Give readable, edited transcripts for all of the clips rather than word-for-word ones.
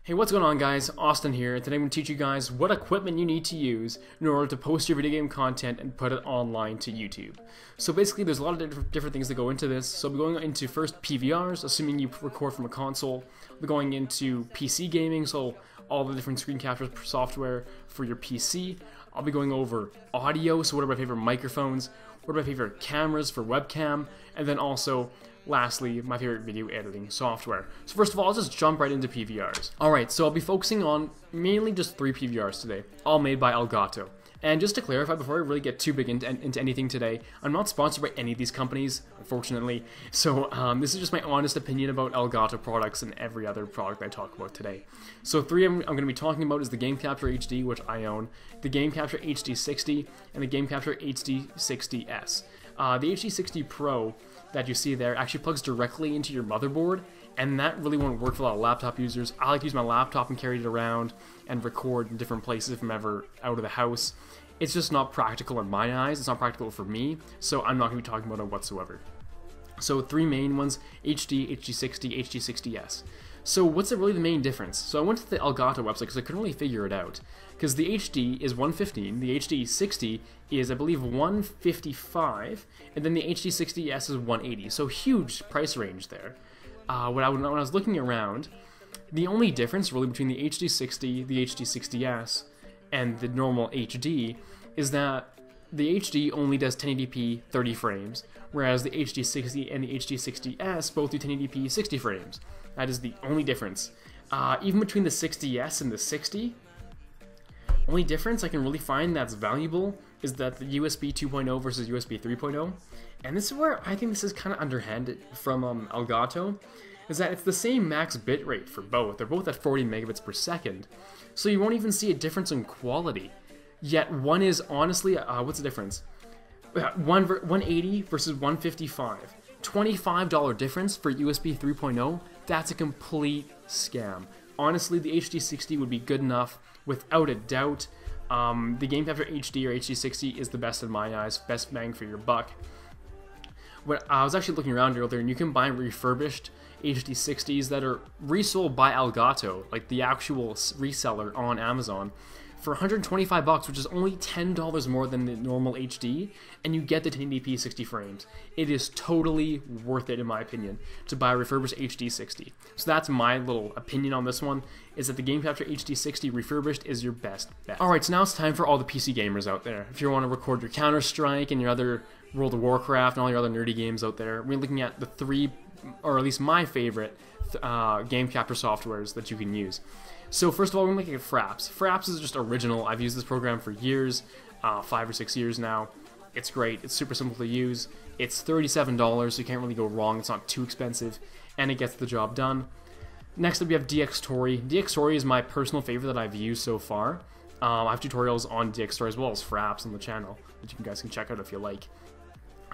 Hey, what's going on guys? Austin here, and today I'm going to teach you guys what equipment you need to use in order to post your video game content and put it online to YouTube. So basically there's a lot of different things that go into this. So we're going into first PVRs, assuming you record from a console. We're going into PC gaming, so all the different screen capture software for your PC. I'll be going over audio, so what are my favorite microphones, what are my favorite cameras for webcam, and then also lastly, my favorite video editing software. So first of all, I'll just jump right into PVRs. Alright, so I'll be focusing on mainly just 3 PVRs today, all made by Elgato. And just to clarify, before I really get too big into anything today, I'm not sponsored by any of these companies, unfortunately. So this is just my honest opinion about Elgato products and every other product I talk about today. So 3 I'm going to be talking about is the Game Capture HD, which I own, the Game Capture HD60, and the Game Capture HD60S. The HD60 Pro that you see there actually plugs directly into your motherboard, and that really won't work for a lot of laptop users. I like to use my laptop and carry it around and record in different places if I'm ever out of the house. It's just not practical in my eyes, it's not practical for me, so I'm not going to be talking about it whatsoever. So 3 main ones, HD, HD60, HD60S. So what's really the main difference? So I went to the Elgato website because I couldn't really figure it out. Because the HD is 115, the HD60 is I believe 155, and then the HD60S is 180. So huge price range there. When I was looking around, the only difference really between the HD60, the HD60S, and the normal HD is that the HD only does 1080p 30 frames, whereas the HD60 and the HD60S both do 1080p 60 frames. That is the only difference. Even between the 60S and the 60, only difference I can really find that's valuable is that the USB 2.0 versus USB 3.0. And this is where I think this is kind of underhanded from Elgato, is that it's the same max bitrate for both. They're both at 40 megabits per second, so you won't even see a difference in quality. Yet one is honestly, what's the difference? 180 versus 155. $25 difference for USB 3.0, that's a complete scam. Honestly, the HD60 would be good enough, without a doubt. The Game Capture HD or HD60 is the best in my eyes, best bang for your buck. I was actually looking around earlier, and you can buy refurbished HD60s that are resold by Elgato, like the actual reseller on Amazon, for $125, which is only $10 more than the normal HD, and you get the 1080p 60 frames. It is totally worth it, in my opinion, to buy a refurbished HD60. So that's my little opinion on this one, is that the Game Capture HD60 refurbished is your best bet. Alright, so now it's time for all the PC gamers out there. If you want to record your Counter-Strike and your other World of Warcraft and all your other nerdy games out there, we're looking at the 3, or at least my favorite, game capture softwares that you can use. So first of all, we're looking at Fraps. Fraps is just original. I've used this program for years, 5 or 6 years now. It's great. It's super simple to use. It's $37, so you can't really go wrong. It's not too expensive, and it gets the job done. Next up, we have DxTory. DxTory is my personal favorite that I've used so far. I have tutorials on DxTory as well as Fraps on the channel that you guys can check out if you like.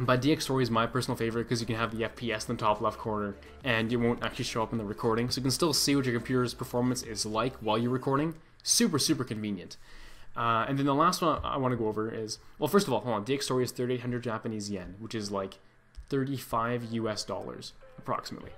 But DxTory is my personal favorite because you can have the FPS in the top left corner and it won't actually show up in the recording, so you can still see what your computer's performance is like while you're recording. Super, super convenient. And then the last one I want to go over is, well, first of all, hold on, DxTory is 3,800 Japanese yen, which is like 35 US dollars approximately.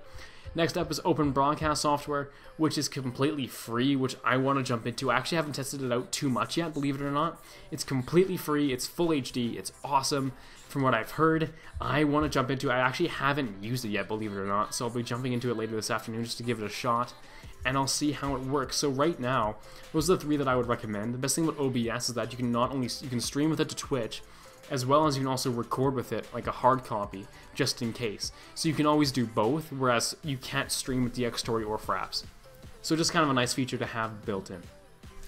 Next up is Open Broadcast software, which is completely free, which I want to jump into. I actually haven't tested it out too much yet, believe it or not. It's completely free, it's full HD, it's awesome. From what I've heard, I want to jump into it. I actually haven't used it yet, believe it or not, so I'll be jumping into it later this afternoon just to give it a shot, and I'll see how it works. So right now, those are the 3 that I would recommend. The best thing about OBS is that you can not only stream with it to Twitch, as well as you can also record with it like a hard copy, just in case. So you can always do both, whereas you can't stream with DxTory or Fraps. So just kind of a nice feature to have built in.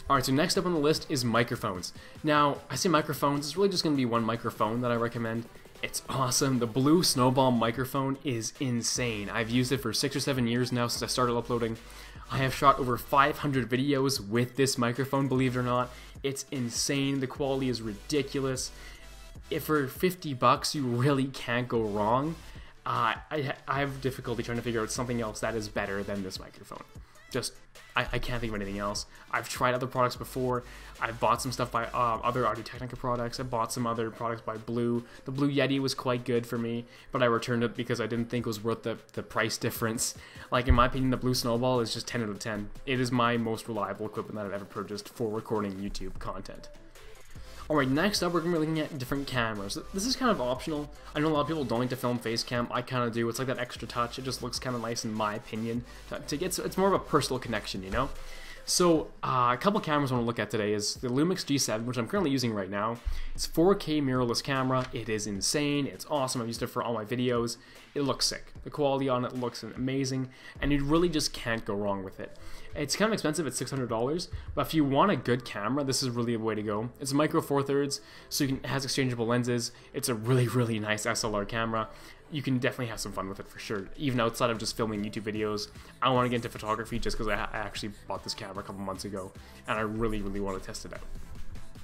Alright, so next up on the list is microphones. Now, I say microphones, it's really just going to be one microphone that I recommend. It's awesome. The blue snowball microphone is insane. I've used it for 6 or 7 years now since I started uploading. I have shot over 500 videos with this microphone, believe it or not. It's insane. The quality is ridiculous. If for $50 you really can't go wrong, I have difficulty trying to figure out something else that is better than this microphone. just I can't think of anything else. I've tried other products before. I've bought some stuff by other Audio-Technica products. I bought some other products by Blue. The Blue Yeti was quite good for me, but I returned it because I didn't think it was worth the price difference. Like, in my opinion, the Blue Snowball is just 10 out of 10. It is my most reliable equipment that I've ever purchased for recording YouTube content. Alright, next up we're going to be looking at different cameras. This is kind of optional. I know a lot of people don't like to film facecam. I kind of do. It's like that extra touch. It just looks kind of nice in my opinion. It's more of a personal connection, you know? So, a couple cameras I want to look at today is the Lumix G7, which I'm currently using right now. It's 4K mirrorless camera. It is insane. It's awesome. I've used it for all my videos. It looks sick. The quality on it looks amazing, and you really just can't go wrong with it. It's kind of expensive at $600, but if you want a good camera, this is really a way to go. It's micro four thirds, so it has exchangeable lenses. It's a really, really nice SLR camera. You can definitely have some fun with it for sure, even outside of just filming YouTube videos. I want to get into photography just because I actually bought this camera a couple months ago, and I really, really want to test it out.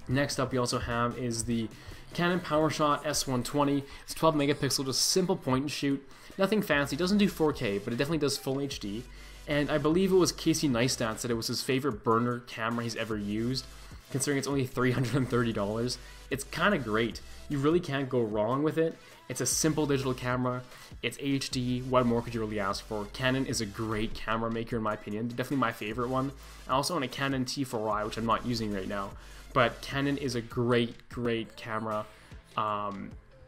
Next up we also have is the Canon PowerShot S120. It's 12 megapixel, just simple point and shoot. Nothing fancy, it doesn't do 4K, but it definitely does full HD. And I believe it was Casey Neistat said it was his favorite burner camera he's ever used, considering it's only $330. It's kind of great. You really can't go wrong with it. It's a simple digital camera. It's HD. What more could you really ask for? Canon is a great camera maker in my opinion. Definitely my favorite one. I also own a Canon T4i, which I'm not using right now. But Canon is a great, great camera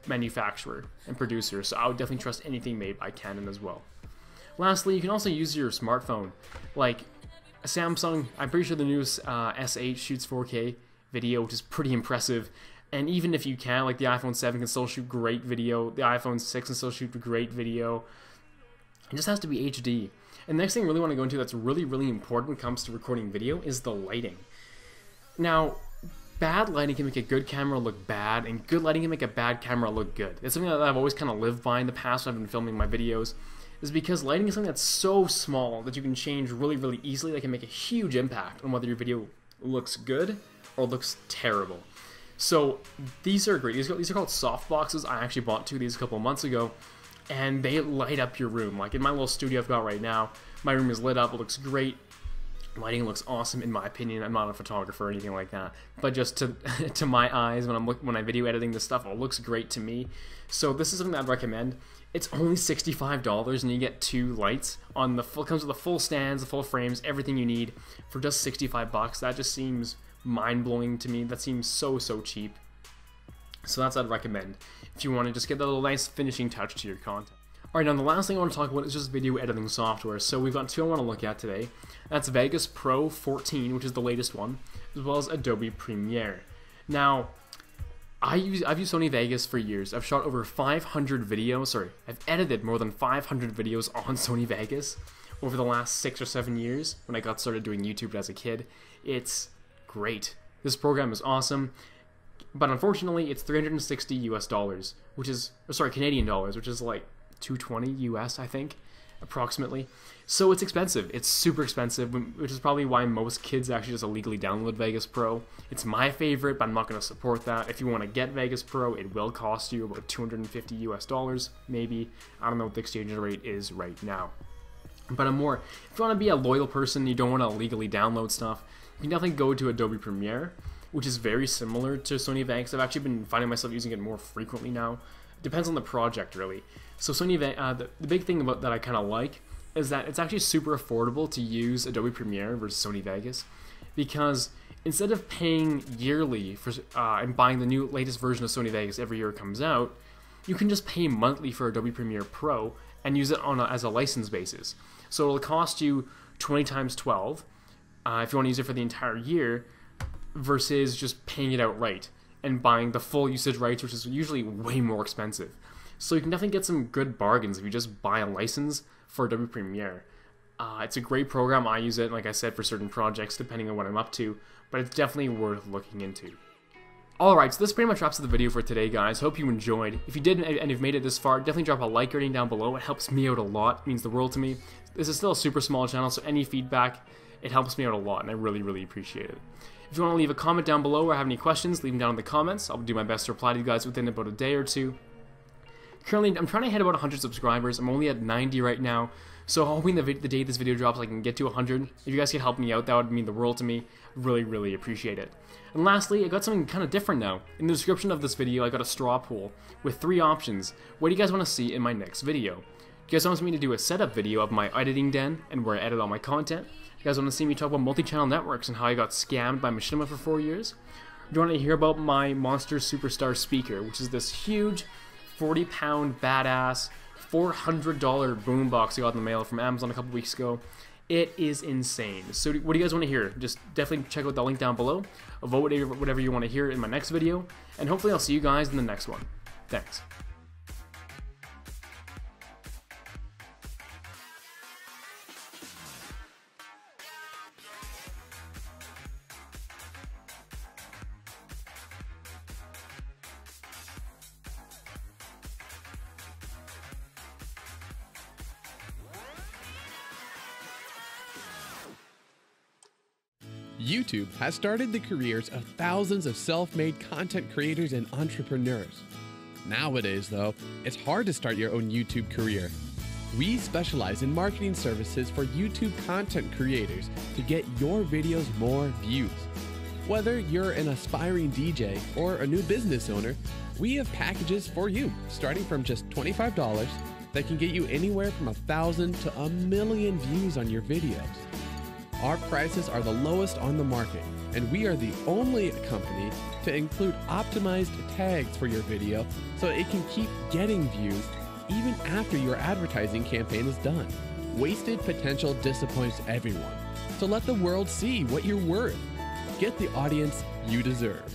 manufacturer and producer. So I would definitely trust anything made by Canon as well. Lastly, you can also use your smartphone. Like a Samsung, I'm pretty sure the newest S8 shoots 4K video, which is pretty impressive. And even if you can, like the iPhone 7 can still shoot great video, the iPhone 6 can still shoot great video. It just has to be HD. And the next thing I really want to go into that's really, really important when it comes to recording video is the lighting. Now, bad lighting can make a good camera look bad, and good lighting can make a bad camera look good. It's something that I've always kind of lived by in the past when I've been filming my videos, is because lighting is something that's so small that you can change really, really easily that can make a huge impact on whether your video looks good or looks terrible. So these are great. These are called soft boxes. I actually bought 2 of these a couple of months ago, and they light up your room. Like in my little studio I've got right now, my room is lit up. It looks great. Lighting looks awesome in my opinion. I'm not a photographer or anything like that, but just to my eyes when I'm video editing this stuff, it looks great to me. So this is something I'd recommend. It's only $65 and you get 2 lights on the full. Comes with the full stands, the full frames, everything you need for just 65 bucks. That just seems mind-blowing to me. That seems so cheap. So that's what I'd recommend if you want to just get that little nice finishing touch to your content. Alright, now the last thing I want to talk about is just video editing software. So we've got 2 I want to look at today. That's Vegas Pro 14, which is the latest one, as well as Adobe Premiere. Now, I've used Sony Vegas for years. I've shot over 500 videos, I've edited more than 500 videos on Sony Vegas over the last 6 or 7 years when I got started doing YouTube as a kid. It's great. This program is awesome, but unfortunately it's $360 US, which is, Canadian dollars, which is like $220 US, I think, approximately. So it's expensive. It's super expensive, which is probably why most kids actually just illegally download Vegas Pro. It's my favorite, but I'm not going to support that. If you want to get Vegas Pro, it will cost you about $250 US, maybe. I don't know what the exchange rate is right now. But if you want to be a loyal person, you don't want to illegally download stuff, you can definitely go to Adobe Premiere, which is very similar to Sony Vegas. I've actually been finding myself using it more frequently now. It depends on the project, really. So Sony the big thing about that I kind of like is that it's actually super affordable to use Adobe Premiere versus Sony Vegas, because instead of paying yearly for and buying the latest version of Sony Vegas every year it comes out, you can just pay monthly for Adobe Premiere Pro and use it as a license basis. So it'll cost you 20 times 12 if you want to use it for the entire year, versus just paying it outright and buying the full usage rights, which is usually way more expensive. So you can definitely get some good bargains if you just buy a license for Adobe Premiere. It's a great program. I use it, like I said, for certain projects depending on what I'm up to, but it's definitely worth looking into. Alright, so this pretty much wraps up the video for today, guys. Hope you enjoyed. If you did and you've made it this far, definitely drop a like rating down below. It helps me out a lot. It means the world to me. This is still a super small channel, so any feedback, it helps me out a lot, and I really, really appreciate it. If you want to leave a comment down below or have any questions, leave them down in the comments. I'll do my best to reply to you guys within about a day or 2. Currently, I'm trying to hit about 100 subscribers. I'm only at 90 right now, So hoping the day this video drops I can get to 100. If you guys could help me out, that would mean the world to me. Really appreciate it. And lastly, I got something kind of different now. In the description of this video, I got a straw poll with 3 options. What do you guys want to see in my next video? Do you guys want me to do a setup video of my editing den and where I edit all my content? You guys want to see me talk about multi-channel networks and how I got scammed by Machinima for 4 years? Do you want to hear about my Monster Superstar speaker, which is this huge 40-pound badass $400 boombox I got in the mail from Amazon a couple weeks ago? It is insane. So what do you guys want to hear? Just definitely check out the link down below. Vote whatever you want to hear in my next video, and hopefully I'll see you guys in the next one. Thanks. YouTube has started the careers of thousands of self-made content creators and entrepreneurs. Nowadays, though, it's hard to start your own YouTube career. We specialize in marketing services for YouTube content creators to get your videos more views. Whether you're an aspiring DJ or a new business owner, we have packages for you starting from just $25 that can get you anywhere from 1,000 to 1,000,000 views on your videos. Our prices are the lowest on the market, and we are the only company to include optimized tags for your video so it can keep getting views even after your advertising campaign is done. Wasted potential disappoints everyone, so let the world see what you're worth. Get the audience you deserve.